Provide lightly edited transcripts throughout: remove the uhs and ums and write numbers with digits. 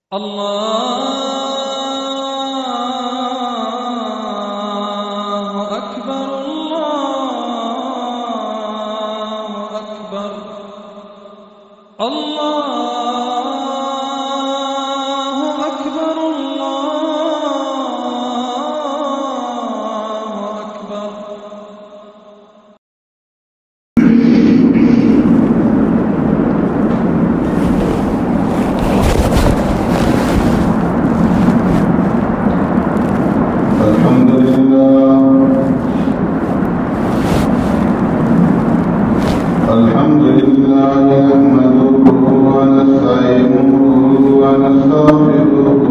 الله أكبر الله أكبر الله أكبر الله أكبر. الحمد لله نحمده ونستعينه ونستغفره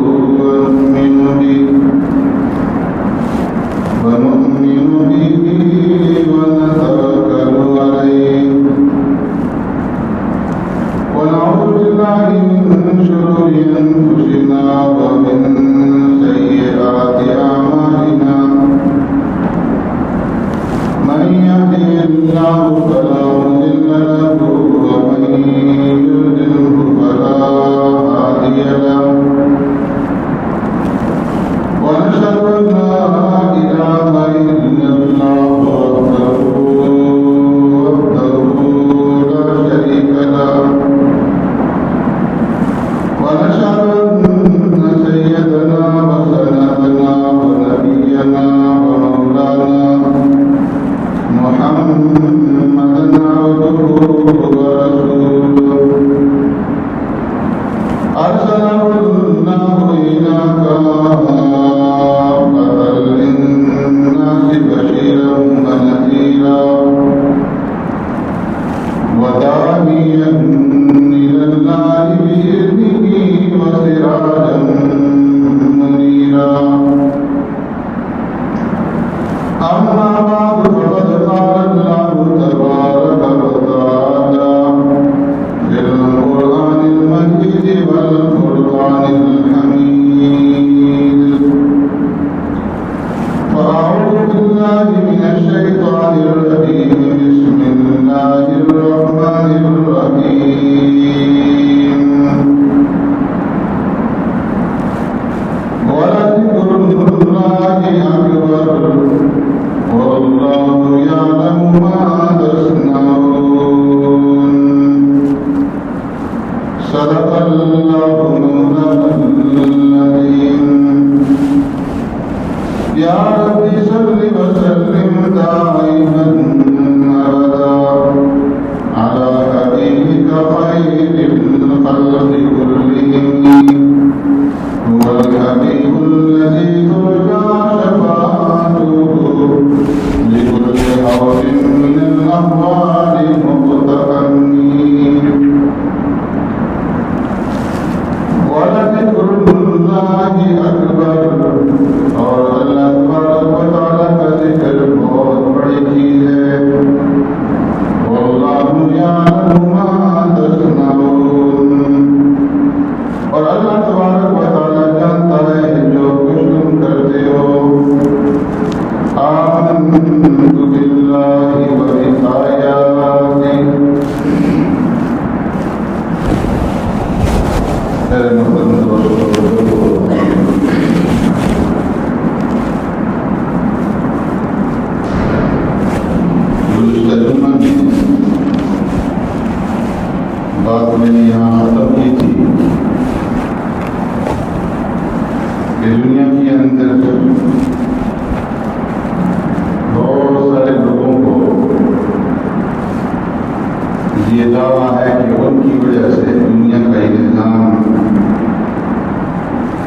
ونؤمن به ونتوكل عليه ونعوذ بالله من شرور أنفسنا ومن سيئات أعمالنا من يهده الله فلا مضل له ومن يضلله فلا هادي له ونشهد أن لا إله إلا الله وحده لا شريك له ونشهد أن سيدنا وسندنا ونبينا ومولانا محمدا عبده ورسوله أرسله الله إلى كافة للناس بشيرا ونذيرا وداعيا إلى الله بإذنه وسراجا منيرا. أما بعد فقد قال الله تبارك وتعالى في القرآن المجيد والفرقان الحميد. فأعوذ بالله من الشيطان الرجيم. بسم الله الرحمن الرحيم. ولذكر الله أكبر والله يعلم ما تصنعون. صدق الله مولانا العظيم. يا رب صل وسلم دائما أبدا على حبيبك خير الخلق كلهم. هو الحبيب الذي ترجى شفاعته لكل حول من الأهوال مقتحمين. ولذكر الله أكبر اور اللہ تبارک و تعالیٰ کا ذکر بہت بڑی چیز ہے. واللہ یعلم ما تصنعون. اور اللہ تبارک و تعالیٰ جانتا ہے جو کچھ تم کرتے ہو. آمنت باللہ وبآیاتہ. میرے محترم دوستو، گزشتہ جمعہ میں بات میں نے یہاں ختم کی تھی کہ دنیا کے اندر بہت سارے لوگوں کو یہ دعویٰ ہے کہ ان کی وجہ سے دنیا کا نظام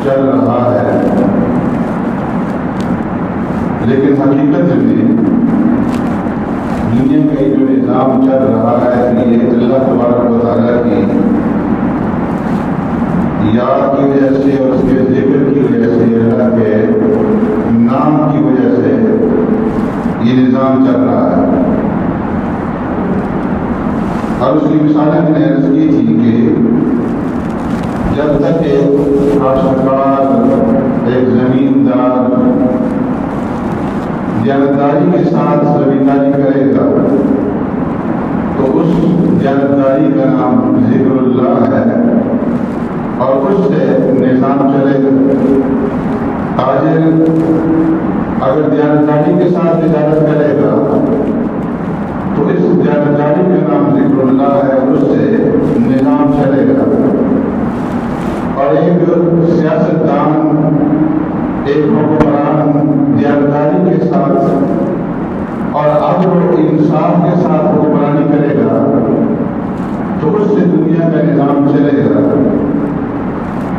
چل رہا ہے، لیکن حقیقت میں دنیا کا جو نظام چل رہا ہے یہ اللہ تبارک و تعالیٰ کی یاد کی وجہ سے اور اس کے ذکر کی وجہ سے، اللہ کے نام کی وجہ سے یہ نظام چل رہا ہے. اور اس کی مثالیں میں نے عرض کی تھی کہ جب تک ایک کاشتکار، ایک زمیندار دیانتداری کے ساتھ زمینداری کرے گا تو اس دیانتداری کا نام ذکر اللہ ہے. اور اس سے نظام چلے گا۔ تاجر اگر دیانتداری کے ساتھ تجارت کرے گا تو اس دیانتداری کا نام ذکر اللہ ہے، اس سے نظام چلے گا۔ اور ایک سیاستدان، ایک حکمران دیانتداری کے ساتھ اور عدل و انصاف کے ساتھ حکمرانی کرے گا تو اس سے دنیا کا نظام چلے گا۔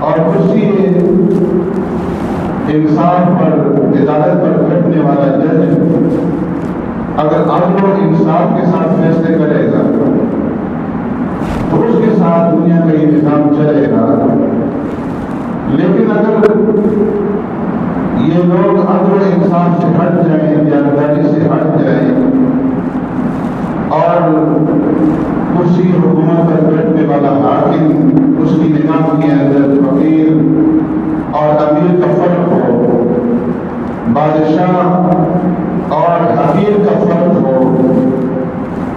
اور اسی انصاف پر، عدالت پر بیٹھنے والا جج اگر عدل و انصاف کے ساتھ فیصلے کرے گا تو اس کے ساتھ دنیا کا یہ نظام چلے گا۔ لیکن اگر یہ لوگ عدل و انصاف سے ہٹ جائیں، دیانتداری سے ہٹ جائیں اور کرسی حکومت پر بیٹھنے والا حاکم، اس کی نظام کے اندر فقیر اور امیر کا فرق ہو، بادشاہ اور حقیر کا فرق ہو،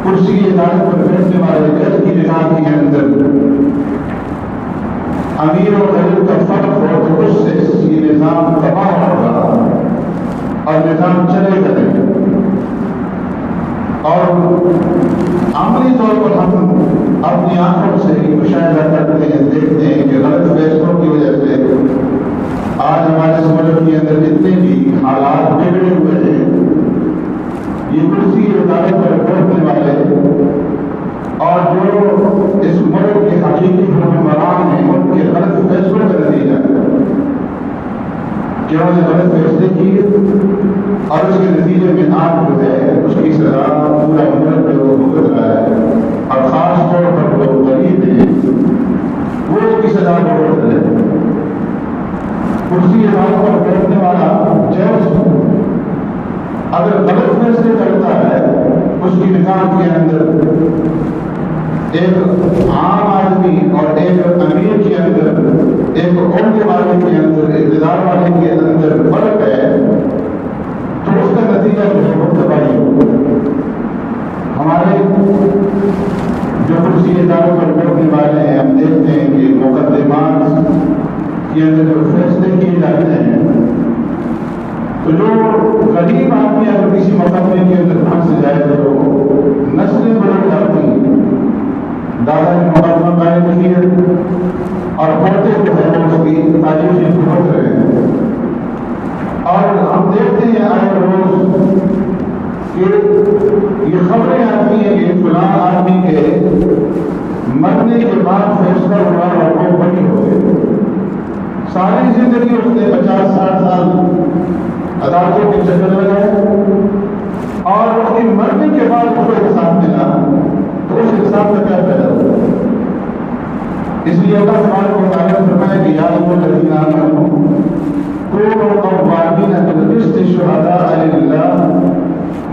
کرسی عدالت پر بیٹھنے والے جج کی نظام کے اندر امیر اور غریب کا فرق ہو تو اس سے یہ نظام تباہ ہوگا اور نظام چلے گا نہیں۔ اور عملی طور پر ہم اپنی آنکھوں سے مشاہدہ کرتے ہیں، دیکھتے ہیں کہ غلط فیصلوں کی وجہ سے آج ہمارے ملک کے اندر جتنے بھی حالات بگڑے ہوئے ہیں، یہ کرسی عدالت پر بیٹھنے والے اور جو اس ملک کے حقیقی حکمران ہیں ان کے غلط فیصلوں کا نتیجہ ہے کہ انہوں نے غلط فیصلے کیے اور اس کے نتیجے میں آپ جو ہے اس کی سزا پورا ملک جو بھگت رہا ہے، اور خاص طور پر جو غریب ہیں وہ اس کی سزا بھگت رہے ہیں۔ کرسی عدالت پر بیٹھنے والا جج اگر غلط فیصلے کرتا ہے، اس کی نظام کے اندر ایک عام آدمی اور ایک امیر کے اندر، ایک عہدے والے کے اندر، اقتدار والے کے اندر فرق ہے تو اس کا نتیجہ جو ہے وہ تباہی ہوگا۔ ہمارے جو کرسی عدالت پر بیٹھنے والے ہیں، ہم دیکھتے ہیں کہ مقدمات کے اندر جو فیصلے کیے جاتے ہیں تو جو غریب آدمی اگر کسی مقدمے کے اندر پھنس جائے تو نسلیں بدل جاتی ہیں۔ دادا نے مقدمہ قائم کیا اور پڑھتے جو ہے اس کی تاریخیں بھگت رہے ہیں، اور ہم دیکھتے ہیں آئے روز کہ یہ خبریں آتی ہیں کہ فلاں آدمی کے مرنے کے بعد فیصلہ ہوا اور وہ بڑی ہو گئی، ساری زندگی اس نے 50-60 سال عدالتوں کے چکر لگائے اور اس کے مرنے کے بعد اس کو انصاف ملا تو اس انصاف کا کیا فائدہ ہوا؟ اس لیے اللہ تبارک و تعالیٰ نے فرمایا کہ یا ایھا الذین آمنوا کونوا قوامین بالقسط شہداء للہ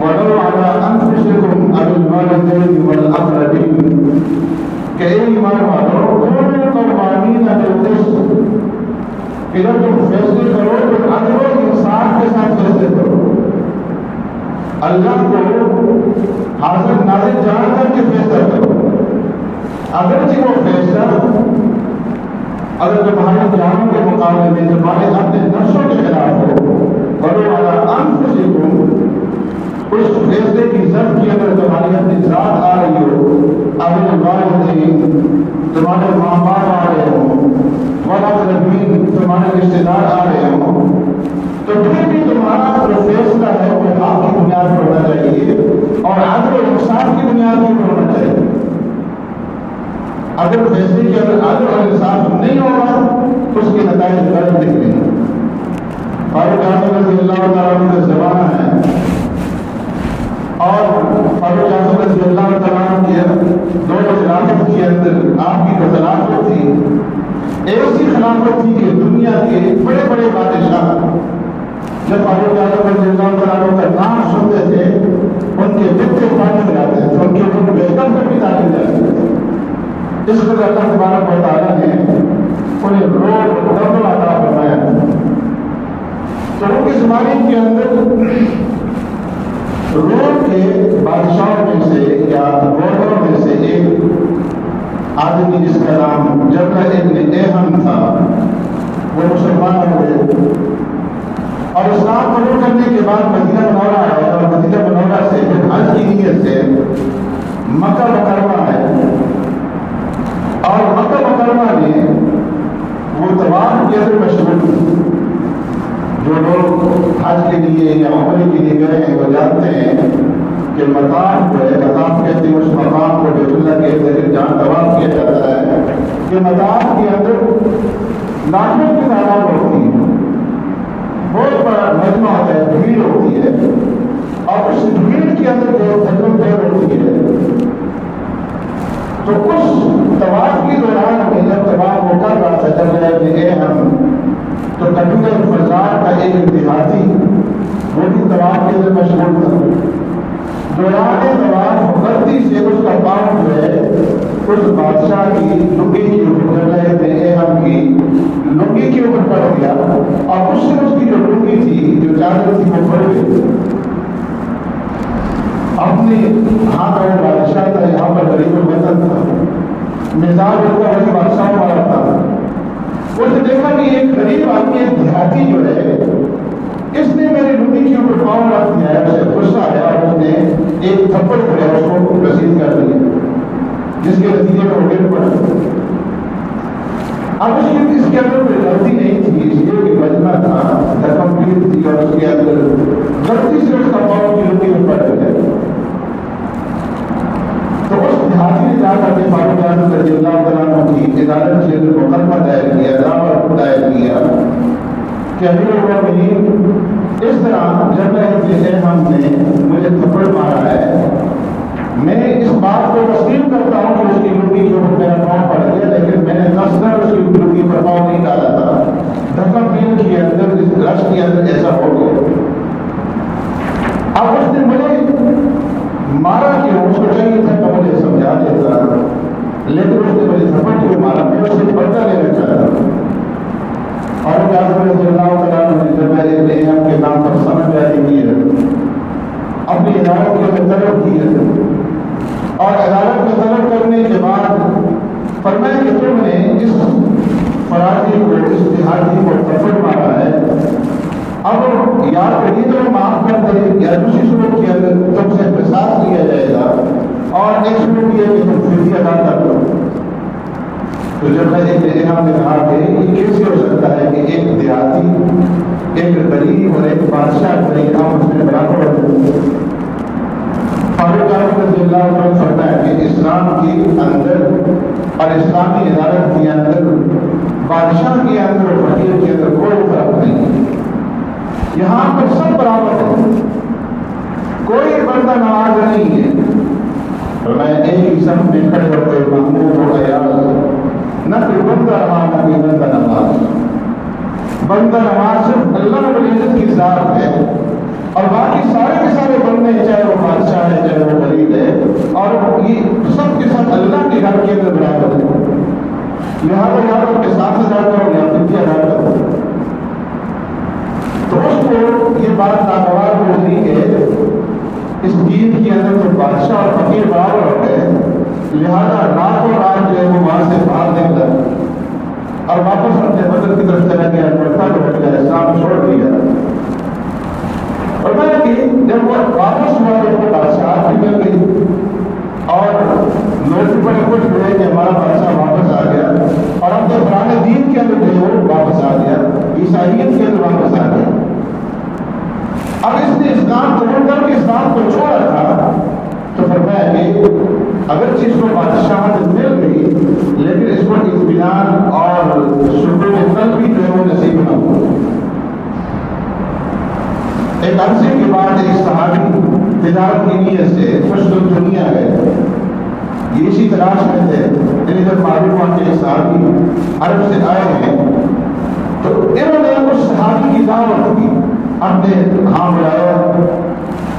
ولو علی انفسکم او الوالدین والاقربین، کہ اے ایمان والو کونوا قوامین بالقسط، کہ جب تم فیصلے کرو تو عدل و انصاف کے ساتھ فیصلے کرو، اللہ کو حاضر ناظر جان کر کے فیصلہ کرو۔ اگرچہ وہ فیصلہ اگر تمہارے جانوں کے مقابلے میں تمہارے اپنے نفسوں کے خلاف ہو، ولو علی انفسکم، اس فیصلے کی ضد کی اگر تمہاری اپنی ذات آ رہی ہو، اگر والدین تمہارے ماں باپ آ رہے ہوں، والاقربین تمہارے رشتے دار آ رہے ہوں، تو پھر بھی تمہارا جو فیصلہ ہے وہ حق کی بنیاد پر ہونا چاہیے اور عدل و انصاف کی بنیاد پر ہونا چاہیے۔ اگر فیصلے کے اندر عدل و انصاف نہیں ہوگا تو اس کے نتائج غلط نکلیں گے۔ فاروق اعظم رضی اللہ تعالیٰ عنہ کا زمانہ ہے اور فاروق اعظم رضی اللہ تعالیٰ عنہ کے دور خلافت کے اندر آپ کی جو خلافت تھی ایسی خلافت تھی کہ دنیا کے بڑے بڑے بادشاہ جب فاروق اعظم رضی اللہ تعالیٰ عنہ کا نام سنتے تھے ان کے دل سے پانی ہو جاتے تھے، ان کے دل بہتر پر بھی تعلیم جاتے تھے۔ اس قدر اللہ تبارک و تعالیٰ نے انہیں روح دم عطا فرمایا۔ تو ان کے زمانے کے اندر روم کے بادشاہوں میں سے یا گورنروں میں سے ایک آدمی جس کا نام جبلہ ابن ایہم تھا وہ مسلمان ہوئے اور اسلام قبول کرنے کے بعد مدینہ منورہ آئے اور مدینہ منورہ سے پھر حج کی نیت سے مکہ مکرمہ آئے اور مکہ مکرمہ میں وہ طواف کے اندر مشغول تھے۔ جو لوگ حج کے لیے یا عمرے کے لیے گئے ہیں وہ جانتے ہیں کہ مطاف جو ہے، مطاف کہتے ہیں اس مقام کو بیت اللہ کے اندر جہاں طواف کیا جاتا ہے، کہ مطاف کے اندر لاکھوں کی تعداد ہوتی ہے، بہت بڑا مجمع ہوتا ہے، بھیڑ ہوتی ہے اور اس بھیڑ کے اندر جو دھکم پیر ہوتی ہے تو اس طواف کے دوران میں جب طواف وہ کر رہا تھا جب گئے ہم تو قبیلہ فزار کا ایک دیہاتی وہ بھی طواف کے اندر مشغول تھا۔ دوران طواف غلطی سے اس کا پاؤں جو ہے اس بادشاہ کی لنگی کے اوپر کی لنگی کے اوپر پڑ گیا اور اس سے اس کی جو لنگی تھی جو چادر تھی وہ پڑ گئی۔ اپنے ہاتھ اور بادشاہ تھا، یہاں پر غریب الوطن تھا، مزاج اس کا وہی بادشاہ والا تھا۔ اس نے دیکھا کہ ایک غریب آدمی ایک دیہاتی جو ہے اس نے میرے لنگی کے اوپر پاؤں رکھ دیا ہے، اسے غصہ آیا اور اس نے ایک تھپڑ پڑے اس کو رسید کر دیا جس کے نتیجے میں وہ گر پڑا۔ اب اس کے اندر کوئی غلطی نہیں تھی، اس لیے کہ مجمع تھا، دھکم پیر تھی اور اس کے اندر غلطی سے اس کا پاؤں کی لنگی میں پڑ گیا۔ تو اس دیہاتی نے جا کر کے فاروق اعظم رضی اللہ تعالیٰ عنہ کی عدالت کے اندر مقدمہ دائر کیا، دعویٰ دائر کیا کہ امیر المومنین اس طرح جبلہ ابن ایہم نے مجھے تھپڑ مارا ہے، میں اس بات کو تسلیم کرتا ہوں کہ اس کی لنگی کے اوپر میرا پاؤں پڑ گیا، لیکن میں نے قصداً اس کی لنگی پر پاؤں نہیں ڈالا تھا، دھکم پیر کے اندر اس رش کے اندر ایسا ہو گیا۔ اب اس نے مجھے مارا کیوں، اس کو چاہیے تھا کہ مجھے سمجھا دیتا، لیکن اس نے مجھے تھپڑ کیوں مارا، میں اس سے بدلہ لینا چاہتا ہوں۔ اور اعظم رضی اللہ تعالیٰ عنہ نے جبلہ ابن ایہم کے نام پر سند جاری کی ہے، اپنی عدالت کے اندر طلب کی ہے اور عدالت میں طلب کرنے کے بعد فرمایا کہ تم نے اس فرازی کو، اس دیہاتی کو تھپڑ مارا ہے، اب یا تو یہ تو معاف کر دے یا دوسری صورت کے اندر تم سے قصاص لیا جائے گا اور ایک صورت یہ کہ تم فدیہ ادا کر دو۔ تو جب ابن ایہم نے کہا کہ یہ کیسے ہو سکتا ہے کہ ایک دیہاتی، ایک غریب اور ایک بادشاہ غریب اس میں برابر ہو۔ فاروق اعظم رضی اللہ عنہ فرمایا کہ اسلام کے اندر اور اسلامی عدالت کے اندر بادشاہ کے اندر اور فقیر کے اندر کوئی فرق نہیں ہے، یہاں پر سب برابر ہے، کوئی بندہ نواز نہیں ہے۔ میں ایک ہی سب میں کھڑے ہو کے محمود و ایاز نہ کوئی بندہ رہا نہ کوئی بندہ نواز، بندہ نواز صرف اللہ رب العزت کی ذات ہے اور باقی سارے کے سارے بندے چاہے وہ بادشاہ ہے چاہے وہ غریب ہے اور یہ سب کے ساتھ اللہ کے گھر کے اندر برابر ہے، لہٰذا یا تو کے ساتھ ادا کرو یا فدیہ ادا کرو۔ تو اس کو یہ بات ناگوار ہو رہی ہے، اس دین کے اندر تو بادشاہ اور فقیر برابر ہو گئے، لہذا راتوں رات جو ہے وہ وہاں سے باہر نکلا اور واپس اپنے بدر کی طرف چلا گیا، پڑھتا ہو گیا، اسلام چھوڑ دیا۔ اور میں کہ جب وہ واپس ہوا تو وہ بادشاہ بھی مل گئی اور لوگ بڑے خوش ہوئے کہ ہمارا بادشاہ واپس آ گیا اور اپنے پرانے دین کے اندر جو ہے وہ واپس آ گیا، عیسائیت کے اندر واپس آ گیا۔ اب اس نے اسلام قبول کر کے اسلام کو چھوڑا تھا تو فرمایا کہ اگرچہ اس کو بادشاہت مل گئی لیکن اس کو اطمینان اور سکون قلبی جو ہے وہ نصیب نہ ہوا۔ ایک عرصے کے بعد ایک صحابی تجارت کی نیت سے خوش دنیا گئے، یہ اسی تلاش میں تھے، انہیں جب معلوم ہوا کہ ایک صحابی عرب سے آئے ہیں تو انہوں نے اس صحابی کی دعوت کی، اپنے ہاں بلایا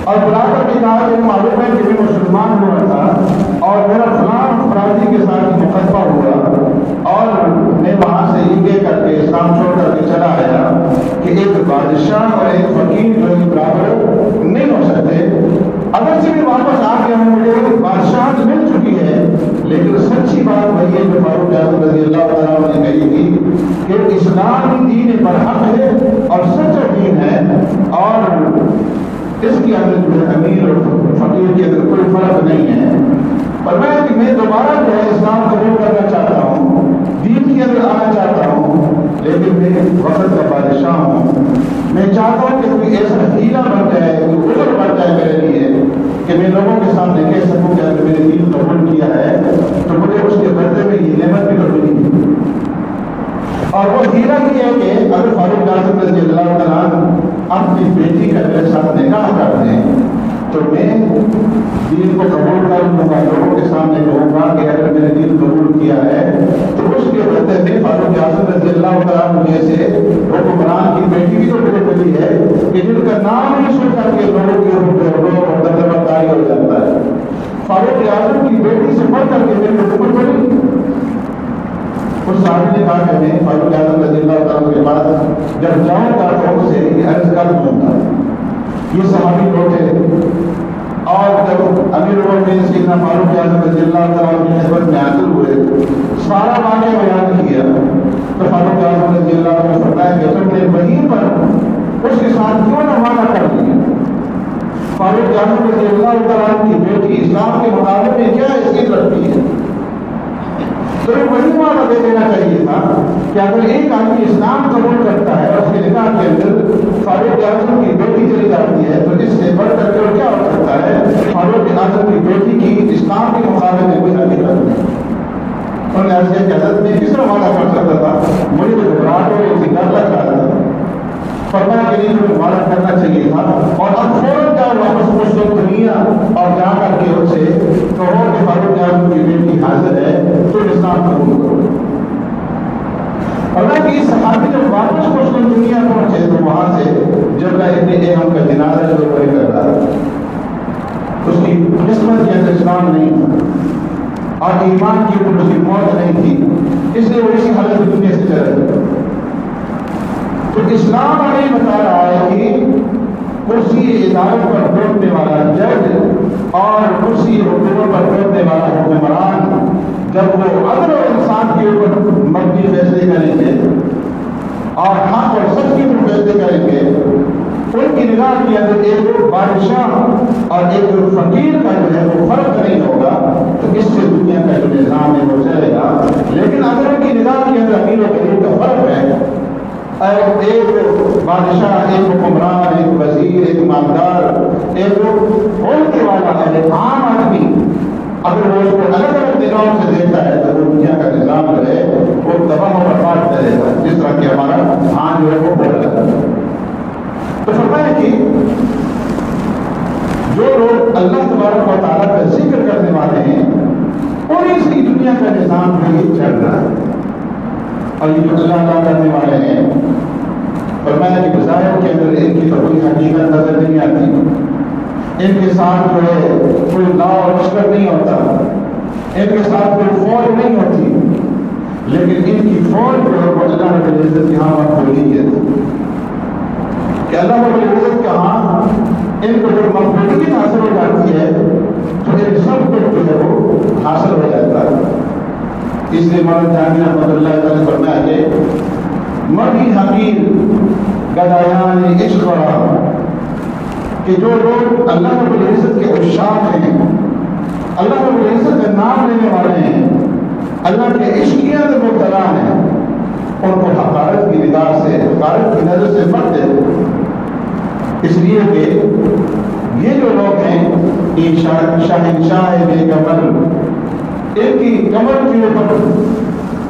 اور بلا کر کے کہا کہ معلوم ہے کہ میں مسلمان ہوا تھا اور میرا فلاں فرازی کے ساتھ مقدمہ ہوا اور میں وہاں سے یہ کہہ کر کے اسلام چھوڑ کر کے چلا آیا کہ ایک بادشاہ اور ایک فقیر جو ہے برابر نہیں ہو سکتے۔ اگرچہ بھی واپس آ گیا ہوں، مجھے بادشاہت مل چکی ہے لیکن سچی بات وہی ہے جو فاروق اعظم رضی اللہ تعالیٰ عنہ نے کہی تھی کہ اسلام ہی دین برحق ہے اور سچا دین ہے، اور اس کے اندر جو ہے امیر اور فقیر کے اندر کوئی فرق نہیں ہے۔ فرمایا کہ میں دوبارہ جو ہے اسلام قبول کرنا چاہتا ہوں، دین کے اندر آنا چاہتا ہوں، لیکن میں وقت کا بادشاہ ہوں، میں چاہتا ہوں کہ کوئی ایسا ہیلا بن جائے، کوئی عذر بن جائے میرے لیے کہ میں لوگوں کے سامنے کہہ سکوں کہ اگر میں نے دین قبول کیا ہے تو مجھے اس کے بدلے میں یہ نعمت بھی قبول کی۔ اور وہ ہیرا یہ ہے کہ اگر فاروق اعظم رضی اللہ تعالیٰ اپنی بیٹی کا میرے ساتھ نکاح کر دیں تو میں دین کو قبول کر لوں گا، لوگوں کے سامنے کہوں گا کہ اگر میں نے دین قبول کیا ہے تو اس کے بدلے میں فاروق اعظم رضی اللہ تعالیٰ جیسے حکمران کی بیٹی بھی تو مجھے ملی ہے کہ جن کا نام ہی سن کر کے لوگوں کی اور دردبرداری ہو جاتا ہے۔ فاروق اعظم کی بیٹی سے بڑھ کر کے میری حکومت بنی۔ اس صاحب نے کہا کہ میں فاروق اعظم رضی اللہ تعالیٰ کے پاس جب جاؤں گا تو ان سے عرض کر دوں گا۔ یہ صحابی لوگ تھے، اور جب امیر المومنین سیدنا فاروق اعظم رضی اللہ تعالیٰ کی خدمت میں حاضر ہوئے، سارا واقعہ بیان کیا تو فاروق اعظم رضی اللہ عنہ نے فرمایا کہ تم نے وہیں پر اس کے ساتھ کیوں نہ وعدہ کر لیا؟ فاروق اعظم رضی اللہ تعالیٰ کی بیٹی اسلام کے مقابلے میں کیا حیثیت رکھتی ہے؟ تو وہی وعدہ دے دینا چاہیے تھا کہ اگر ایک آدمی اسلام قبول کرتا ہے اور اس کے نکاح کے اندر فاروق اعظم کی بیٹی چلی جاتی ہے تو اس سے بڑھ کر کے اور کیا ہو سکتا ہے؟ فاروق اعظم کی بیٹی کی اسلام کے مقابلے میں کوئی حقیقت نہیں۔ انہوں نے عرض کیا کہ حضرت میں کس طرح وعدہ کر سکتا تھا؟ مجھے تو گھبراہٹ ہو رہی تھی، ڈر لگ رہا تھا۔ فرمایا کہ نہیں، تمہیں وعدہ کرنا چاہیے تھا، اور اب فوراً جاؤ واپس قسطنطنیہ اور جا کر کے ان سے کہو کہ فاروق اعظم کی بیٹی حاضر ہے، تم اسلام قبول کرو۔ اور کہ اس صحابی جب واپس قسطنطنیہ پہنچے تو وہاں سے جبلہ ابن احم کا جنازہ جو پڑھ کر رہا تھا، اس کی قسمت کے اندر اسلام نہیں تھا اور ایمان کی اوپر اس کی موت نہیں تھی، اس لیے وہ اسی حالت دنیا سے چلا گیا۔ تو اسلام ہمیں بتا رہا ہے کہ کرسی عدالت پر بیٹھنے والا جج اور کرسی حکومت پر بیٹھنے والا حکمران جب وہ عدل اور انصاف کے اوپر مبنی فیصلے کریں گے اور حق اور سچ کے اوپر فیصلے کریں گے، ان کی نگاہ کے اندر ایک بادشاہ اور ایک فقیر کا جو ہے وہ فرق نہیں ہوگا، تو اس سے دنیا کا جو نظام ہے وہ چلے گا۔ لیکن اگر ان کی نگاہ کے اندر امیر و غریب کا فرق ہے، ایک بادشاہ، ایک حکمران، ایک وزیر، ایک مالدار، ایک عہدے والا ہے، ایک عام آدمی، اگر وہ اس کو الگ الگ نگاہوں سے دیکھتا ہے تو وہ دنیا کا نظام جو ہے وہ تباہ و برباد کرے گا، جس طرح کہ ہمارا ہاں جو ہے وہ بول رہا ہے۔ تو فرمایا کہ جو لوگ اللہ تبارک و تعالیٰ کا ذکر کرنے والے ہیں اور اس کی دنیا کا نظام جو یہ چل رہا ہے، اور یہ جو اللہ تعالیٰ کرنے والے ہیں، فرمایا کہ بظاہر کے اندر ان کی تو کوئی حقیقت نظر نہیں آتی، ان کے ساتھ جو ہے کوئی لا اور لشکر نہیں ہوتا، ان کے ساتھ کوئی فوج نہیں ہوتی، لیکن ان کی فوج جو ہے وہ اللہ رب العزت کے ہاں مقبولیت کہ اللہ رب العزت کے ہاں ان کو جو مقبولیت حاصل ہو جاتی ہے تو ان سب کو جو ہے وہ حاصل ہو جاتا ہے۔ اس لیے مولانا جہانگیر رحمۃ اللہ تعالی فرمایا کہ مری حقیر گدایان عشق کہ جو لوگ اللہ رب العزت کے عشاق ہیں، اللہ رب العزت کا نام لینے والے ہیں، اللہ کے عشقیہ میں مبتلا ہیں، ان کو حقارت کی نگاہ سے، حقارت کی نظر سے مت دے، اس لیے کہ یہ جو لوگ ہیں شہنشاہ بے کمر، ان کی کمر کے اوپر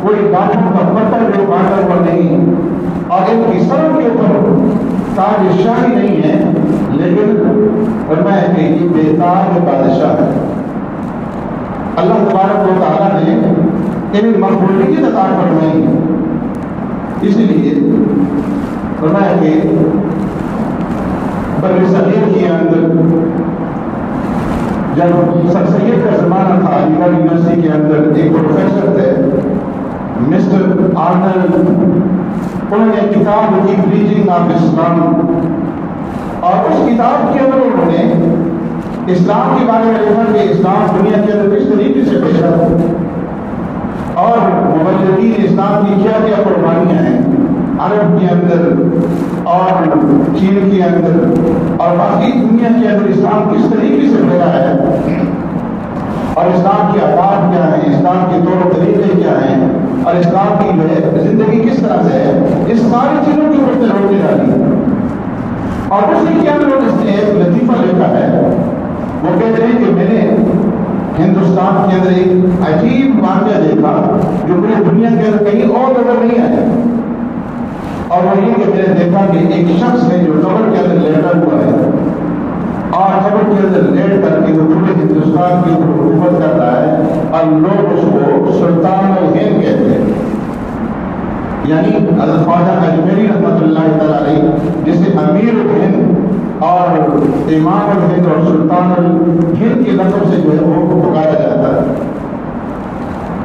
کوئی بادل کا پتھر جو بادل پر نہیں، اور ان کی سر کے اوپر تاج شاہی نہیں ہے، لیکن فرمایا کہ یہ بے تاج بادشاہ ہے۔ اللہ تبارک و تعالیٰ نے انہیں مقبولیت عطا فرمائی، اس لیے فرمایا کہ بر صغیر کے اندر جب سر سید کا زمانہ تھا، علی گڑھ یونیورسٹی کے اندر ایک پروفیسر تھے مسٹر آرنلڈ، انہوں نے کتاب لکھی پریچنگ آف اسلام، اور اس کتاب کے اندر انہوں نے اسلام کے بارے میں لکھا کہ اسلام دنیا کے اندر کس طریقے سے پیش آتا ہے۔ اور مبلغین اسلام کی کیا کیا قربانیاں ہیں عرب کے اندر اور چین کے اندر اور باقی دنیا کے اندر اسلام کس طریقے سے پھیلا ہے اور اسلام کی آداب کیا ہیں، اسلام کے طور طریقے کیا ہیں اور اسلام کی جو ہے زندگی کس طرح سے ہے، اس ساری چیزوں کی اوپر روشنی ڈالی۔ اور اسی کے اندر اس نے ایک لطیفہ لکھا ہے، وہ کہتے ہیں کہ میں نے ہندوستان کے اندر ایک عجیب واقعہ دیکھا جو پوری دنیا کے اندر کہیں اور نظر نہیں آیا، اور وہ یہ کہ میں نے دیکھا کہ ایک شخص ہے جو قبر کے اندر لیٹا ہوا ہے اور قبر کے اندر لیٹ کر کے وہ پورے ہندوستان کی اوپر حکومت کر رہا ہے اور لوگ اس کو سلطان الہند کہتے ہیں، یعنی حضرت خواجہ اجمیری رحمۃ اللہ تعالیٰ علیہ جسے امیر الہند اور امام الہند اور سلطان الہند کے لقب سے جو ہے وہ پکارا جاتا ہے۔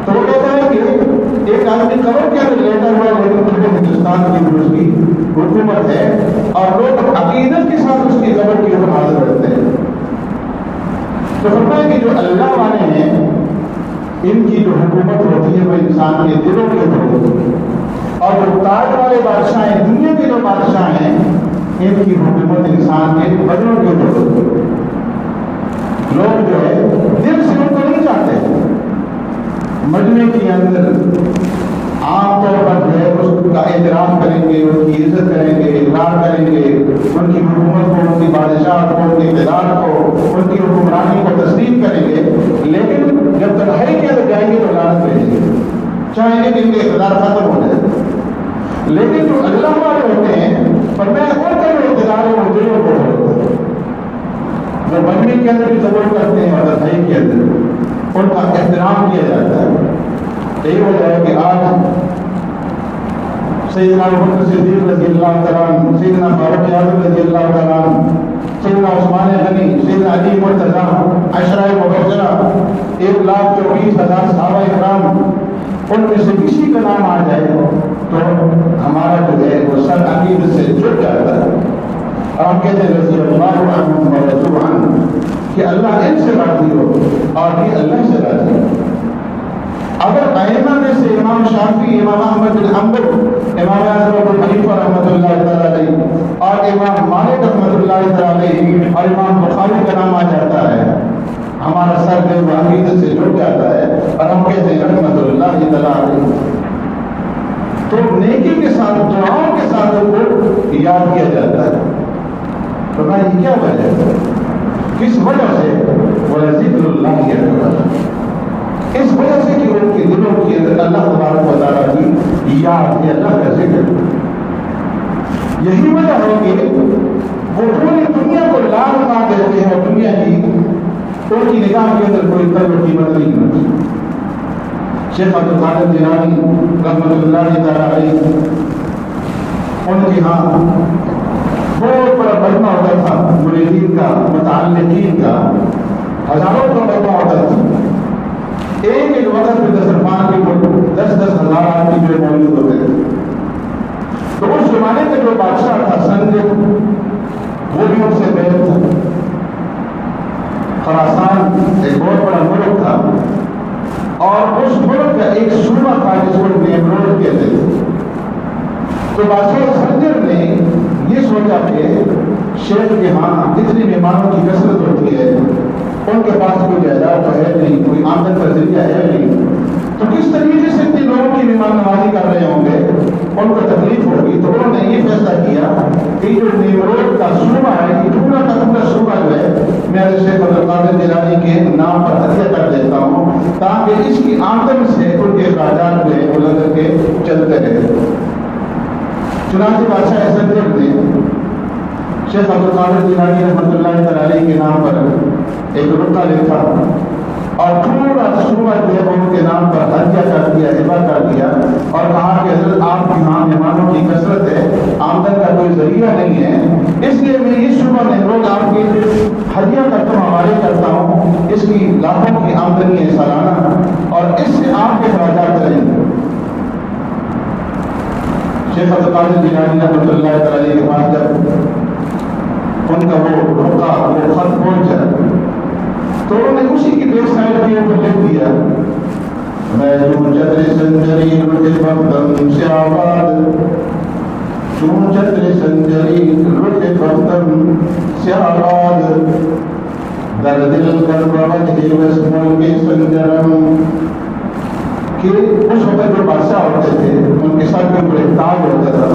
تو وہ کہتا ہے کہ ایک آدمی قبر کے اندر لیٹا ہوا ہے لیکن پورے ہندوستان کی اس کی حکومت ہے اور لوگ عقیدت کے ساتھ اس کی قبر کے اوپر حاضر رہتے ہیں۔ تو فرمایا کہ جو اللہ والے ہیں ان کی جو حکومت ہوتی ہے وہ انسان کے دلوں کے اوپر ہوتی ہے، اور جو تاج والے بادشاہ ہیں، دنیا کے جو بادشاہ ہیں، ان کی حکومت انسان کے بدنوں کے اوپر ہوتی ہے۔ لوگ جو ہے دل سے ان کو نہیں چاہتے، مجمع کے اندر عام طور پر جو ہے اس کا احترام کریں گے، ان کی عزت کریں گے، اقرار کریں گے، ان کی حکومت کو، ان کی بادشاہت کو، ان کی اقتدار کو، ان کی حکمرانی کو تسلیم کریں گے، لیکن جب تنہائی کے اندر جائیں گے تو لعنت بھیجیں گے، چاہیں گے کہ ان کے اقتدار ختم ہو جائے۔ لیکن جو اللہ والے ہوتے ہیں پر میں ان کا جو اقتدار ہے وہ دلوں کو ہوتا ہے، وہ مجمع کے اندر بھی قبول کرتے ہیں اور تنہائی کے اندر ان کا احترام کیا جاتا ہے۔ یہی وجہ ہے کہ آج سیدنا ابوبکر صدیق رضی اللہ تعالیٰ عنہ، سیدنا فاروق اعظم رضی اللہ تعالیٰ عنہ، سیدنا عثمان غنی، سیدنا علی مرتضیٰ، عشرہ مبشرہ، 1,24,000 صحابہ اکرام، ان میں سے کسی کا نام آ جائے تو ہمارا جو ہے وہ سر عقیدت سے جڑ جاتا ہے، اور ہم کہتے ہیں رضی اللہ عنہم ورضوا عنہ کہ اللہ ان سے راضی ہو اور یہ اللہ سے راضی ہو۔ اگر ائمہ میں سے امام شافعی، امام احمد بن حنبل، امام اعظم ابو حنیفہ رحمۃ اللہ تعالیٰ علیہ اور امام مالک رحمۃ اللہ تعالیٰ علیہ اور امام بخاری کا نام آ جاتا ہے، ہمارا سر جو ہے عقیدت سے جڑ جاتا ہے اور ہم کہتے ہیں رحمۃ اللہ تعالیٰ علیہ۔ تو نیکی کے ساتھ، دعاؤں کے ساتھ ان کو یاد کیا جاتا ہے۔ تو میں یہ کیا وجہ ہے، کس وجہ سے؟ وہ ذکر اللہ کی، اس وجہ سے کہ ان کے دلوں کے اندر اللہ تبارک و تعالیٰ کی یاد ہے، اللہ کا ذکر۔ یہی وجہ ہے کہ وہ پوری دنیا کو لال بنا دیتے ہیں اور دنیا کی ان کی نگاہ کے اندر کوئی قدر و قیمت نہیں ہوتی۔ شیخ عبد القادر جیلانی رحمۃ اللہ تعالیٰ علیہ، ان کے ہاں بہت بڑا مجمع ہوتا تھا، مریدین کا، متعلقین کا، ہزاروں کا مجمع ہوتا تھا۔ ایک ایک وقت میں دسترخوان کے 10,000 آدمی جو موجود ہوتے تھے۔ تو اس زمانے کا جو بادشاہ تھا سنجر، وہ بھی ان سے بہتر تھا۔ خراسان ایک بہت بڑا ملک تھا اور اس ملک کا ایک صوبہ تھا جس کو نیمروز کہتے تھے۔ تو بادشاہ سنجر نے یہ سوچا کہ شیخ کے ہاں اتنی مہمانوں کی کثرت ہوتی ہے، ان کے پاس کوئی جائیداد تو ہے نہیں، کوئی آمدن کا ذریعہ ہے نہیں، تو کس طریقے سے اتنے لوگوں کی مہمان نوازی کر رہے ہوں گے، ان کو تکلیف ہوگی۔ تو انہوں نے یہ فیصلہ کیا کہ جو نیمروز کا صوبہ ہے، یہ پورا کا پورا صوبہ جو ہے میں شیخ عبد القادر جیلانی کے نام پر ہدیہ کر دیتا ہوں، تاکہ اس کی آمدن سے ان کے اخراجات جو ہے وہ لگ کے چلتے رہے۔ چنانچہ بادشاہ سنجر نے شیخ عبد القادر جیلانی رحمۃ اللہ تعالیٰ علیہ کے نام پر ایک رقعہ لکھا اور پورا صوبہ جو ہے ان کے نام پر ہدیہ کر دیا، ہبہ کر دیا، اور کہا کہ حضرت آپ کی یہاں مہمانوں کی کثرت ہے، آمدن کا کوئی ذریعہ نہیں ہے، اس لیے میں اس صوبہ میں روز آپ کی ہدیہ کرتا ہوں، حوالے کرتا ہوں، اس کی لاکھوں کی آمدنی ہے سالانہ، اور اس سے آپ کے اخراجات چلیں گے۔ شیخ عبد القادر جیلانی رحمۃ اللہ تعالیٰ علیہ کے پاس جب ان کا وہ خط پہنچا تو انہوں نے اسی کی ویب سائٹ کے اوپر لکھ دیا میں چون چتر سنجری رٹے بختم سے آباد چون چتر سنجری رٹے بختم سے آباد در دل کر بابت ہے وسمول کے سنجرم کہ اس وقت جو بادشاہ ہوتے تھے ان کے سر کے اوپر ایک تاج ہوتا تھا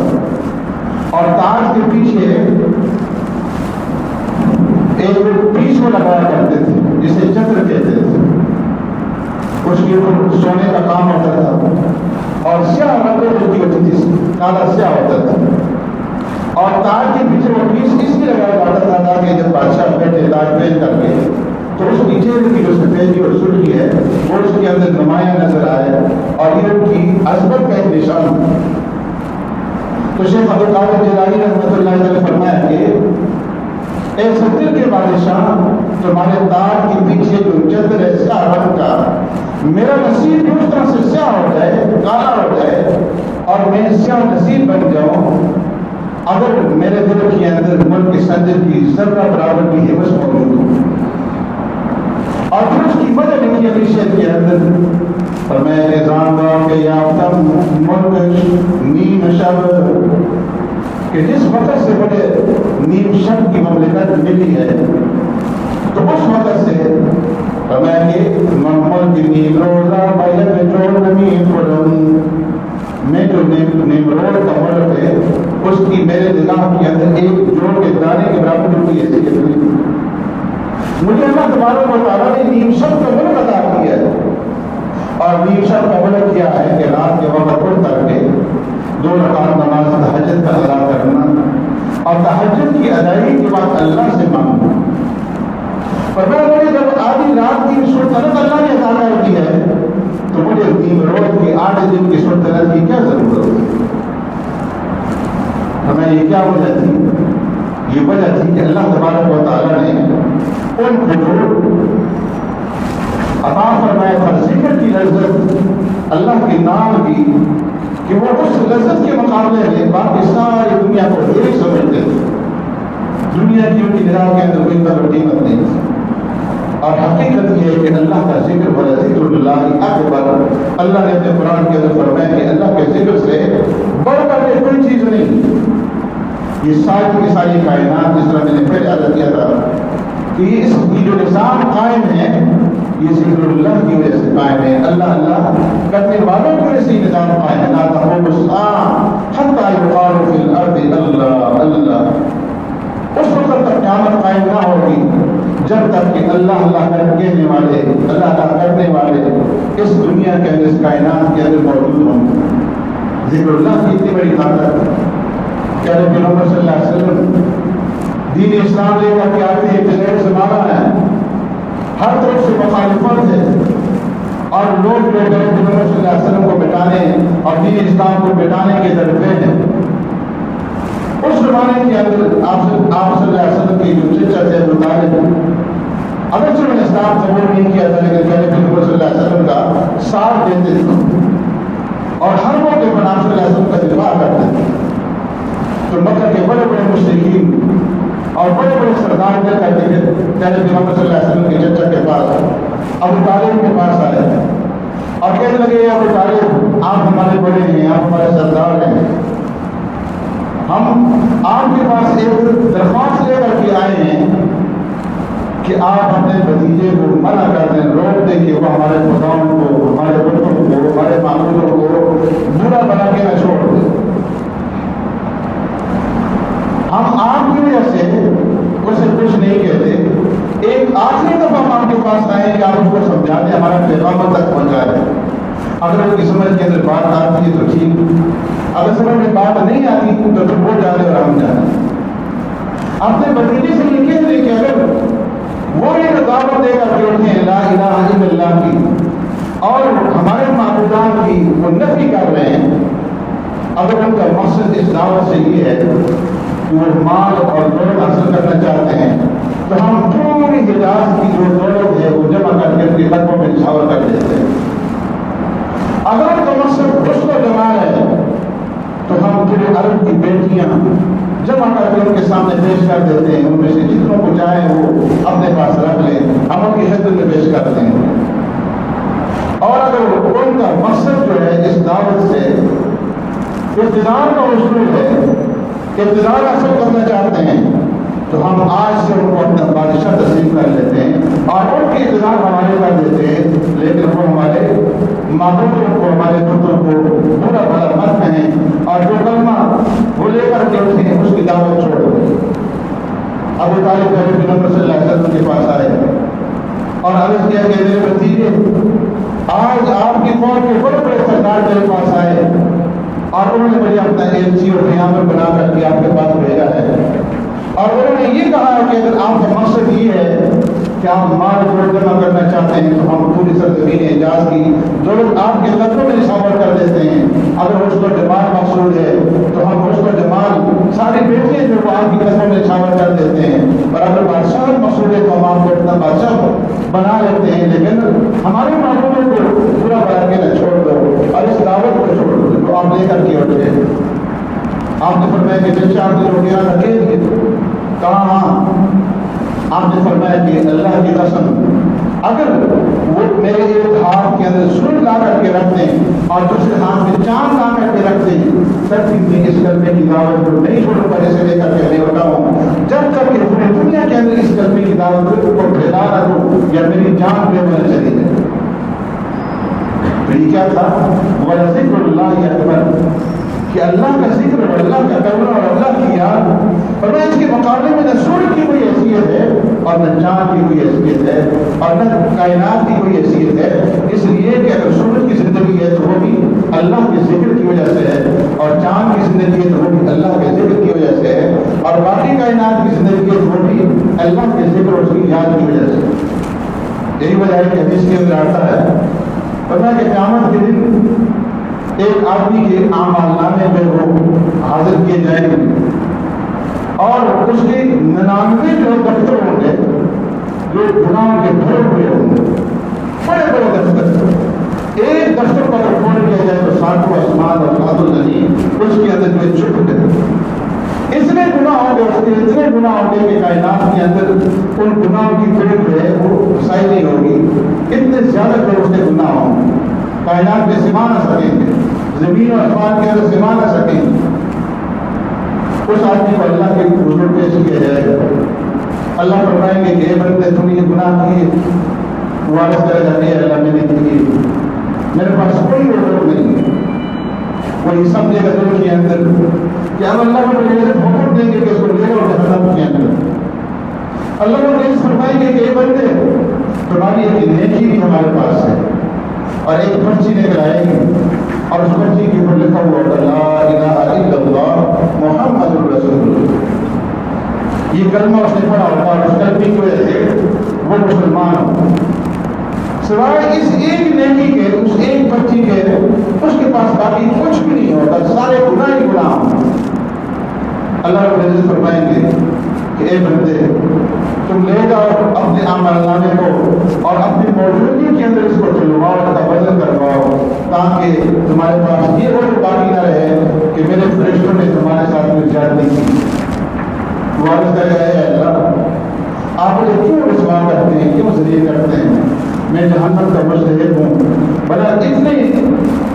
اور تاج کے پیچھے ایک پیچ کو لگایا کرتے تھے جسے چتر کہتے تھے. اس کے اوپر سونے کا کام ہوتا تھا اور سیاہ رنگ جو ہوتی تھی کالا سیاہ ہوتا تھا اور تاج کے پیچھے وہ پیچ اس لیے لگایا جاتا تھا تاکہ جب بادشاہ بیٹھے تاج پہن کر کے تو اس کی چہرے کی جو سفیدی اور سرخی ہے وہ اس کے اندر نمایاں نظر آئے اور یہ ان کی عظمت کا ایک نشان. تو شیخ عبد القادر جیلانی رحمۃ اللہ علیہ فرمایا کہ اے ستر کے بادشاہ تمہارے تاج کے پیچھے جو چتر ہے سیاہ رنگ کا میرا نصیب اس طرح سے سیاہ ہو جائے کالا ہو جائے اور میں سیاہ نصیب بن جاؤں اگر میرے دل کے اندر ملک سنجر کی ذرہ برابر کی حوث موجود ہو. اور پھر اس کی وجہ لکھی ابھی شعر کے اندر اور میں نظام دوں کہ یافتم ملک نیم شب کہ جس وقت سے مجھے نیم شب کی مملکت ملی ہے تو اس وقت سے میں کہ ملک نیم روزہ بیت جوڑ نمیم فرم میں جو نیمرود کا ملک ہے اس کی میرے نگاہ کے اندر ایک جوڑ کے دانے کے برابر ہوتی ہے. مجھے اللہ تبارک و تعالیٰ نے نیم شب کا ملک عطا کیا ہے اور نیم شب کا ملک کیا ہے کہ رات کے وقت اٹھ کر کے 2 رکعت نماز تہجد کا ادا کرنا اور تہجد کی ادائیگی کے بعد اللہ سے مانگنا. پر میں جب آدھی رات کی سلطنت اللہ نے عطا کر دی ہے تو مجھے نیمرود کی 8 دن کی سلطنت کی کیا ضرورت ہے. ہمیں یہ کیا وجہ تھی؟ یہ وجہ تھی کہ اللہ تبارک و تعالیٰ نے ان کو جو عطا فرمایا تھا ذکر کی لذت اللہ کے نام کی کہ وہ اس لذت کے مقابلے میں باقی ساری دنیا کو ایک سمجھتے تھے. دنیا کی ان کی نگاہ کے اندر کوئی قدر قیمت نہیں تھی اور حقیقت یہ ہے کہ اللہ کا ذکر ولا ذکر اللہ اکبر. اللہ نے اپنے قرآن کے اندر فرمایا کہ اللہ کے ذکر سے بڑھ کر کے کوئی چیز نہیں. یہ ساری کی ساری کائنات جس طرح میں نے پہلے عرض کیا تھا کہ اس کی جو نظام قائم ہے یہ ذکر اللہ کی وجہ سے قائم ہے. اللہ اللہ کرنے والوں کی وجہ سے یہ نظام قائم ہے. لا تقوم الساعة حتى يقال في الارض اللہ اللہ. اس وقت تک قیامت قائم نہ ہوگی جب تک کہ اللہ اللہ کہنے والے اللہ اللہ کرنے والے اس دنیا کے اندر اس کائنات کے اندر موجود ہوں. ذکر اللہ کی اتنی بڑی طاقت کہ نبی محمد صلی اللہ علیہ وسلم دین اسلام لے کر کے آتے ہیں. غیر زمانہ ہے ہر طرف سے مخالفت ہے اور لوگ جو نبی محمد صلی اللہ علیہ وسلم کو مٹانے اور دین اسلام کو مٹانے کے درپے ہیں. اس زمانے کے اندر آپ صلی اللہ علیہ وسلم کی جو چچا تھے ابو طالب اگرچہ انہوں نے اسلام قبول نہیں کیا تھا لیکن نبی محمد صلی اللہ علیہ وسلم کا ساتھ دیتے تھے اور ہر موقع پر آپ صلی اللہ علیہ وسلم کا دفاع کرتے تھے. تو مکہ کے بڑے بڑے مشرکین اور بڑے بڑے سردار کیا کرتے تھے نبی محمد صلی اللہ علیہ وسلم کے چچا کے پاس ابو طالب کے پاس آئے اور کہنے لگے ابو طالب آپ ہمارے بڑے ہیں آپ ہمارے سردار ہیں ہم آپ کے پاس ایک درخواست لے کر کے آئے ہیں کہ آپ اپنے بھتیجے کو منع کر دیں روک دیں کہ وہ ہمارے خداؤں کو ہمارے بتوں کو ہمارے معبودوں کو برا بنا کے نہ چھوڑ دیں. ہم آپ کی وجہ سے اسے کچھ نہیں کہتے. ایک آخری دفعہ ہم آپ کے پاس آئے کہ آپ اس کو سمجھا دیں ہمارا پیغام تک پہنچا دیں. اگر اس کی سمجھ کے اندر بات آتی ہے تو ٹھیک اگر سمجھ میں بات نہیں آتی تو پھر وہ جانے اور ہم جانے. اپنے بتیجے سے یہ کہہ دیں کہ اگر وہ یہ دعوت دے کر کے اٹھیں لا الہ الا اللہ کی اور ہمارے معبودان کی وہ نفی کر رہے ہیں اگر ان کا مقصد اس دعوت سے یہ ہے کہ وہ مال اور دولت حاصل کرنا چاہتے ہیں تو ہم پوری حجاز کی جو دولت ہے وہ جمع کر کے ان کے قدموں میں نچھاور کر دیتے ہیں. اگر ان کا مقصد حسن و جمال ہے تو ہم پورے عرب کی بیٹیاں جمع کر کے ان کے سامنے پیش کر دیتے ہیں. ان میں سے جتنوں کو چاہیں وہ اپنے پاس رکھ لیں ہم ان کی خدمت میں پیش کرتے ہیں. اور اگر ان کا مقصد جو ہے اس دعوت سے اقتدار کا اصول ہے، اقتدار حاصل کرنا چاہتے ہیں، تو ہم آج سے ان کو اپنا بادشاہ تسلیم کر لیتے ہیں اور ان کی اقتدار ہمارے کر دیتے ہیں، لیکن وہ ہمارے معبودوں کو، ہمارے بتوں کو برا بھلا مت کہیں، اور جو کلمہ وہ لے کر کے اٹھے اس کی دعوت چھوڑ دیں۔ ابو طالب نبی محمد صلی اللہ علیہ وسلم کے پاس آئے اور عرض کیا کہ میرے بھتیجے، آج آپ کی قوم کے بڑے بڑے سردار میرے پاس آئے اور انہوں نے مجھے اپنا ایلچی اور پیغامبر بنا کر کے آپ کے پاس بھیجا ہے، اور انہوں نے یہ کہا کہ اگر آپ کا مقصد یہ ہے کہ آپ مال جمع کرنا چاہتے ہیں تو ہم پوری سرزمین حجاز کی دولت آپ کے قدموں میں نشاور کر دیتے ہیں، اگر اس کو جمال مقصود ہے تو ہم اس کو جمال ساری بیٹیاں جو وہ آپ کی قدموں میں نشاور کر دیتے ہیں، اور اگر بادشاہ مقصود ہے تو ہم آپ کو اپنا بادشاہ بنا لیتے ہیں، لیکن ہمارے معلوموں کو پورا بنا کے نہ چھوڑ دو اور اس دعوت کو چھوڑ دو جو آپ لے کر کے اٹھے۔ آپ نے فرمایا کہ جب آپ نے روٹیاں رکھے گے، کہا آپ نے فرمایا کہ اللہ کی قسم اگر وہ میرے ایک ہاتھ کے اندر سوئی لا کر کے رکھ دیں اور دوسرے ہاتھ میں چاند لا کر کے رکھ دیں، تب بھی میں اس کلمے کی دعوت کو نہیں چھوڑوں گا جیسے لے کر کے میں اٹھاؤں، جب تک کہ پوری دنیا کے اندر اس کلمے کی دعوت کو پھیلا نہ دوں یا میری جان بے مر چلی جائے۔ یہ کیا تھا؟ وَلَذِكْرُ اللَّهِ أَكْبَرُ، کہ اللہ کا ذکر اور اللہ کا کرنا اور اللہ کی یاد، اور نہ اس کے مقابلے میں نہ سورج کی کوئی حیثیت ہے اور نہ چاند کی کوئی حیثیت ہے اور نہ کائنات کی کوئی حیثیت ہے، اس لیے کہ اگر سورج کی زندگی ہے تو وہ بھی اللہ کے ذکر کی وجہ سے ہے، اور چاند کی زندگی ہے تو وہ بھی اللہ کے ذکر کی وجہ سے ہے، اور باقی کائنات کی زندگی ہے تو وہ بھی اللہ کے ذکر اور اس کی یاد کی وجہ سے۔ یہی وجہ ہے کہ حدیث کے اندر آتا ہے پتہ کہ قیامت کے دن ایک آدمی کے اعمال نامے میں وہ حاضر کیے جائیں گے اور اس کے 99 جو دفتر ہوں گے جو گناہوں کے بھرے ہوئے ہوں گے، بڑے بڑے دفتر، ایک دفتر پر کھول کیا جائے تو ساتوں آسمان اور سات الزمین اس کے اندر جو چھپ گئے، اتنے گناہ ہوں گے، اس کے اتنے گناہ ہوں گے کہ کائنات کے اندر ان گناہوں کی فکر جو ہے وہ سائی نہیں ہوگی، اتنے زیادہ جو اس کے گناہ ہوں گے، کائنات میں سما نہ سکیں گے، زمین و آسمان کے اندر سما نہ سکیں گے۔ اس آدمی کو اللہ کے حضور پیش کیا جائے گا، اللہ فرمائیں گے کہ اے بندے تم یہ گناہ کیے، وارث کرے گا کہ اللہ میں نے کیے، میرے پاس کوئی عذر نہیں ہے، وہ یہ سمجھے گا دل کے اندر کہ اب اللہ کو مجھے حکم دیں گے کہ اس کو لے جاؤ جہنم کے اندر۔ اللہ کو یہ فرمائیں گے کہ اے بندے تمہاری ایک نیکی بھی ہمارے پاس ہے، اور ایک پرچی لے کر آئے گی اور اس پرچی کے اوپر لکھا ہوا ہوگا لا الہ الا اللہ محمد رسول اللہ۔ یہ کلمہ اس نے پڑھا ہوگا اور اس کلمے کی وجہ سے وہ مسلمان ہوگا، سوائے اس ایک نیکی کے، اس ایک پرچی کے اس کے پاس باقی کچھ بھی نہیں ہوتا، سارے گناہ ہی گناہ ہوں۔ اللہ رب العزت فرمائیں گے کہ اے بندے تم لے جاؤ اپنے اعمال نامے کو اور اپنی موجودگی کے اندر اس کو چلواؤ، اس کا وزن کرواؤ، تاکہ تمہارے پاس یہ وجہ باقی نہ رہے کہ میرے فرشتوں نے تمہارے ساتھ میں زیادتی کی۔ وارث کہے گا اے اللہ آپ مجھے کیوں رسوا کرتے ہیں، کیوں ذلیل کرتے ہیں، میں جہنم کا مستحق ہوں، بھلا اتنے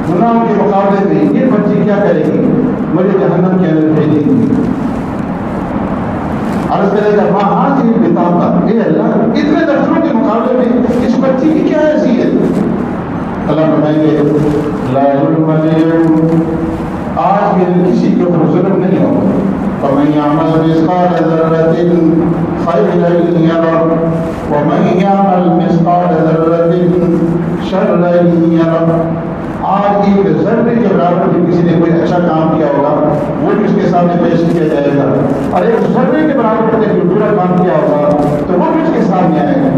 گناہوں کے مقابلے میں یہ بچی کیا کرے گی، مجھے جہنم کے اندر بھیجے گی۔ عرض کرے گا ماں ہاں جی بتاؤں گا، اے اللہ اتنے دفتروں کے مقابلے میں اس بچی کی کیا حیثیت؟ اللہ فرمائیں گے لا ظلم اليوم، آج کے دن کسی کے اوپر ظلم نہیں ہوگا۔ فمن يعمل مثقال ذرة خيرا يره ومن يعمل مثقال ذرة شرا يره۔ آج ایک ذرے کے برابر بھی کسی نے کوئی اچھا کام کیا ہوگا وہ بھی اس کے سامنے پیش کیا جائے گا، اور ایک ذرے کے برابر نے کوئی برا کام کیا ہوگا تو وہ بھی اس کے سامنے آئے گا،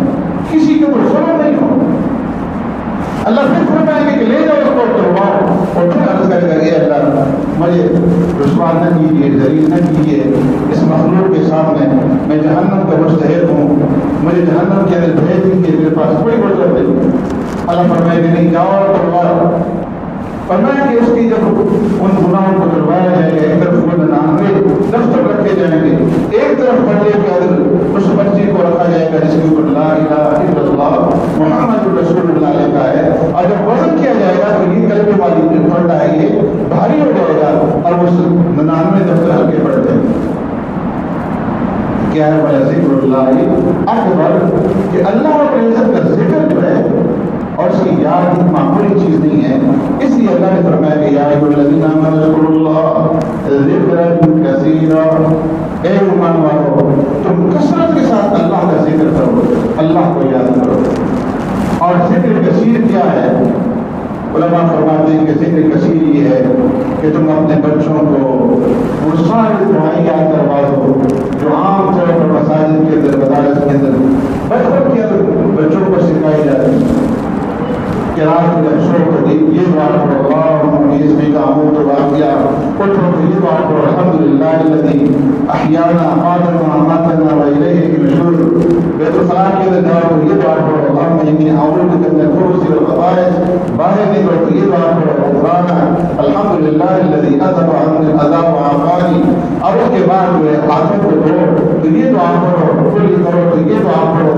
کسی کے اوپر ظلم نہیں ہوگا۔ اللہ پھر فرمائیں گے کہ لے جاؤ اس کو چلواؤ، اور پھر عرض کرے گا اے اللہ مجھے رسوا نہ کیجیے، ذلیل نہ کیجیے، اس مخلوق کے سامنے میں جہنم کا مستحق ہوں، مجھے جہنم کے اندر بھیج دیجیے، میرے پاس کوئی وجہ نہیں۔ اللہ فرمائے کہ نہیں جاؤ تلوار، فرمایا کہ اس کی جب ان گناہوں کو چلوایا جائے گا، ایک طرف وہ 99 دفتر رکھے جائیں گے، ایک طرف پردے کے اندر اس بچی کو رکھا جائے گا جس کے اوپر لا الہ الا اللہ محمد رسول اللہ لکھا ہے، اور جب ڈال کے پڑھتے ہیں. کیا ہے ذکر اللہ اکبر کہ اللہ رب العزت کا ذکر جو ہے اور اس کی یاد ایک معمولی چیز نہیں ہے. اس لیے اللہ نے فرمایا کہ یا ایھا الذین آمنوا اذکروا اللہ ذکرا کثیرا. اے ایمان والو تم کثرت کے ساتھ اللہ کا ذکر کرو, اللہ کو یاد کرو. اور ذکر کثیر کیا ہے؟ علماء فرماتے ہیں کہ ذکر کثیر یہ ہے کہ تم اپنے بچوں کو وہ ساری دعائیں یاد کروا دو جو عام طور پر مساجد کے اندر, مدارس کے اندر بچپن کے اندر بچوں کو سکھائی جاتی ہے. کہ رات میں جب سو تو یہ دعا پڑھو اللہم اس میں کا عمود و واقعہ اٹھو تو یہ دعا پڑھو الحمدللہ الذی احیانا بعد ما اماتنا والیہ النشور. بیت الخلاء کے اندر جاؤ تو یہ دعا پڑھو اللہم انی اعوذ بک من الخبث والخبائث. باہر نکلو تو یہ دعا پڑھو غفرانا الحمدللہ الذی اذهب عنی الاذى وعافانی. اور اس کے بعد جو ہے ہاتھوں کو دھو تو یہ دعا پڑھو, کلی کرو تو یہ دعا پڑھو,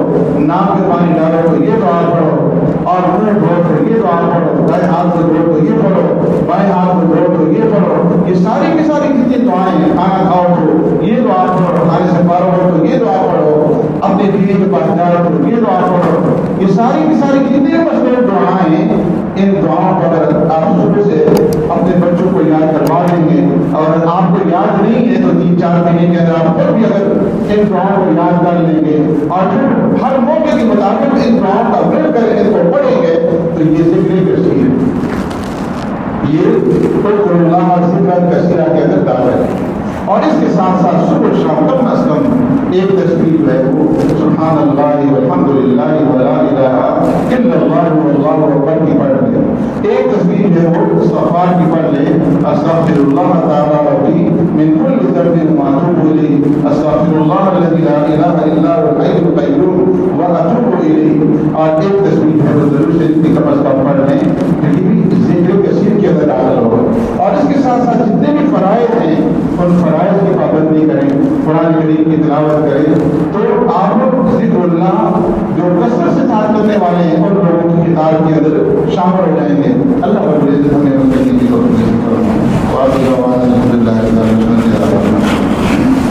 ناک میں پانی ڈالو تو یہ دعا پڑھو, اور منہ دھو تو یہ دعا پڑھو, دائیں ہاتھ سے دھو تو یہ پڑھو, بائیں ہاتھ سے دھو تو یہ پڑھو. یہ ساری کی ساری کتنی دعائیں ہیں. کھانا کھاؤ تو یہ دعا پڑھو, کھانے سے فارغ ہو تو یہ دعا پڑھو, اپنے بیوی کے پاس جاؤ تو یہ دعا پڑھو. یہ ساری کی ساری کتنی مشہور دعائیں ہیں. ان دعاؤں کو اگر آپ صبح سے اپنے بچوں کو یاد کروا دیں گے اور آپ کو یاد نہیں ہے تو 3-4 مہینے کے اندر آپ خود بھی اگر ان دعاؤں کو یاد کر لیں گے اور پھر ہر موقع کے مطابق ان دعاؤں کا ورد کریں گے, تو پڑھیں گے تو یہ ذکر کثیر, یہ اذکروا اللہ ذکرا کثیرا کے اندر داخل ہے. اور اس کے ساتھ ساتھ صبح شام کم از کم ایک تسبیح ہے وہ سبحان اللہ والحمدللہ ولا الہ الا اللہ واللہ اکبر کی پڑھ لیں. ایک تسبیح ہے وہ استغفار کی پڑھ لیں استغفر اللہ تعالی ربی من کل ذنب واتوب الیہ استغفر اللہ الذی لا الہ الا هو الحی القیوم واتوب الیہ. اور ایک تسبیح ہے وہ ضرور سے کم از کم پڑھ لیں کہ یہ بھی ذکر کثیر کے اندر داخل ہوگا. اور اس کے ساتھ ساتھ جتنے بھی فرائض ہیں ان فرائض کی پابندی کریں, قرآن کریم کی تلاوت کریں, تو آپ لوگ ذکر اللہ جو کثرت سے ساتھ کرنے والے ہیں ان لوگوں کی کتاب کے اندر شامل ہو جائیں گے. اللہ رب العزت ہمیں ان کی توفیق عطا فرمائے.